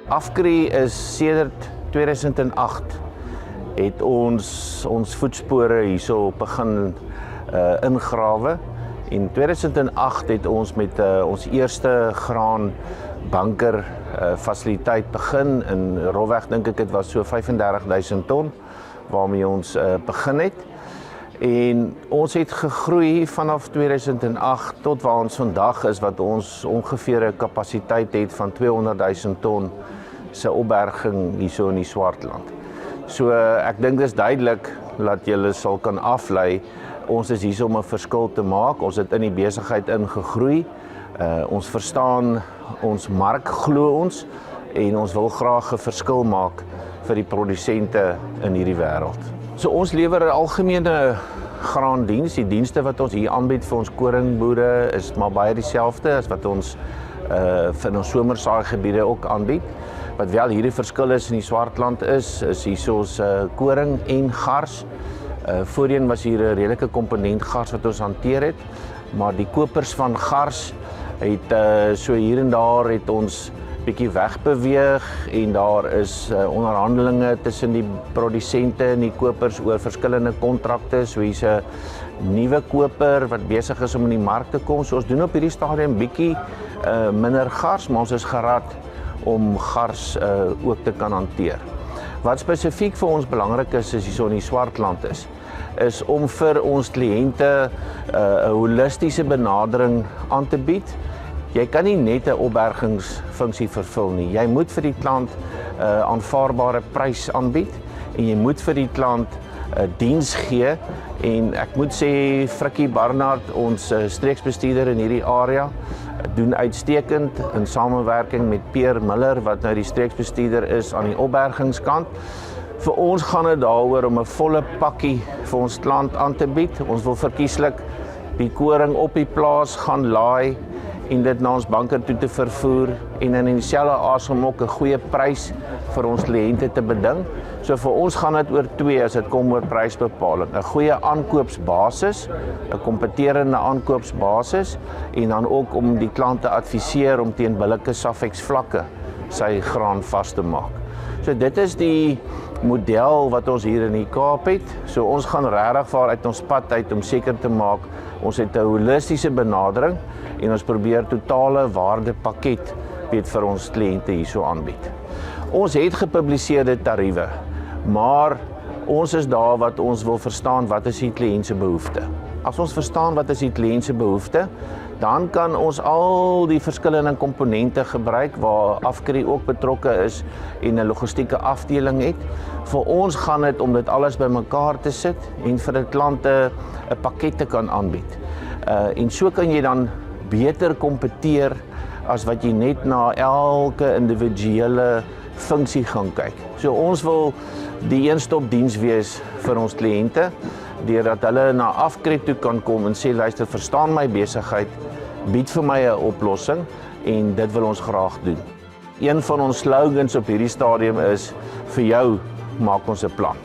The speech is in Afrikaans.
Afkri is sedert 2008 het ons voetspore hierso begin ingrawe. In 2008 het ons met ons eerste graanbanker fasiliteit begin. In rolweg dink ek dit was so 35.000 ton waarmee ons begin het. En ons het gegroei vanaf 2008 tot waar ons vandag is, wat ons ongeveer 'n kapasiteit het van 200.000 ton se opberging hierso in die Swartland. So ek dink dis duidelik dat julle sal kan aflei, ons is hierso om 'n verskil te maak. Ons het in die besigheid ingegroei. Ons verstaan ons mark, glo ons, en ons wil graag 'n verskil maak vir die produsente in hierdie wêreld. So ons lewer 'n algemene graandiens. Die dienste wat ons hier aanbied vir ons koringboere is maar baie dieselfde as wat ons vir ons somersaaigebiede ook aanbied. Wat wel hierdie verskil is in die Swartland is hier ons koring en gars. Voorheen was hier 'n redelike komponent gars wat ons hanteer het, maar die kopers van gars het so hier en daar het ons bietjie wegbeweeg en daar is onderhandelinge tussen die produsente en die kopers oor verskillende kontrakte. So hier's 'n nuwe koper wat besig is om in die mark te kom. So ons doen op hierdie stadium bietjie minder gars, maar ons is gerad om gars ook te kan hanteer. Wat spesifiek vir ons belangrik is hierso in die Swartland is om vir ons kliënte 'n holistiese benadering aan te bied. Jy kan nie net 'n opbergingsfunksie vervul nie. Jy moet vir die klant 'n aanvaarbare prys aanbied en jy moet vir die klant 'n diens gee. En ek moet sê Frikkie Barnard, ons streeksbestuurder in hierdie area, doen uitstekend in samewerking met Peer Miller wat nou die streeksbestuurder is aan die opbergingskant. Vir ons gaan dit daaroor om 'n volle pakkie vir ons klant aan te bied. Ons wil verkieslik die koring op die plaas gaan laai en dit na ons banker toe te vervoer en in dieselfde asem ook 'n goeie prys vir ons kliënte te beding. So vir ons gaan dit oor twee as dit kom oor prysbepaling. 'n Goeie aankoopsbasis, 'n kompeterende aankoopsbasis en dan ook om die klant te adviseer om teen billike Safex vlakke sy graan vas te maak. So dit is die model wat ons hier in die Kaap het. So ons gaan regtig vaar uit ons pad uit om seker te maak ons het 'n holistiese benadering en ons probeer totale waardepakket vir ons kliënte hierso aanbied. Ons het gepubliseerde tariewe, maar ons is daar wat ons wil verstaan wat is die kliënt se behoefte. As ons verstaan wat is die kliënt se behoefte, dan kan ons al die verskillende komponente gebruik waar Afkri ook betrokke is en 'n logistieke afdeling het. Vir ons gaan dit om dit alles bymekaar te sit en vir die klante 'n pakket te kan aanbied. En so kan jy dan beter kompeteer as wat jy net na elke individuele funksie gaan kyk. So ons wil die een-stop diens wees vir ons kliënte, deurdat hulle na Afkri toe kan kom en sê, luister, verstaan my besigheid, bied vir my 'n oplossing en dit wil ons graag doen. Een van ons slogans op hierdie stadium is, vir jou maak ons 'n plan.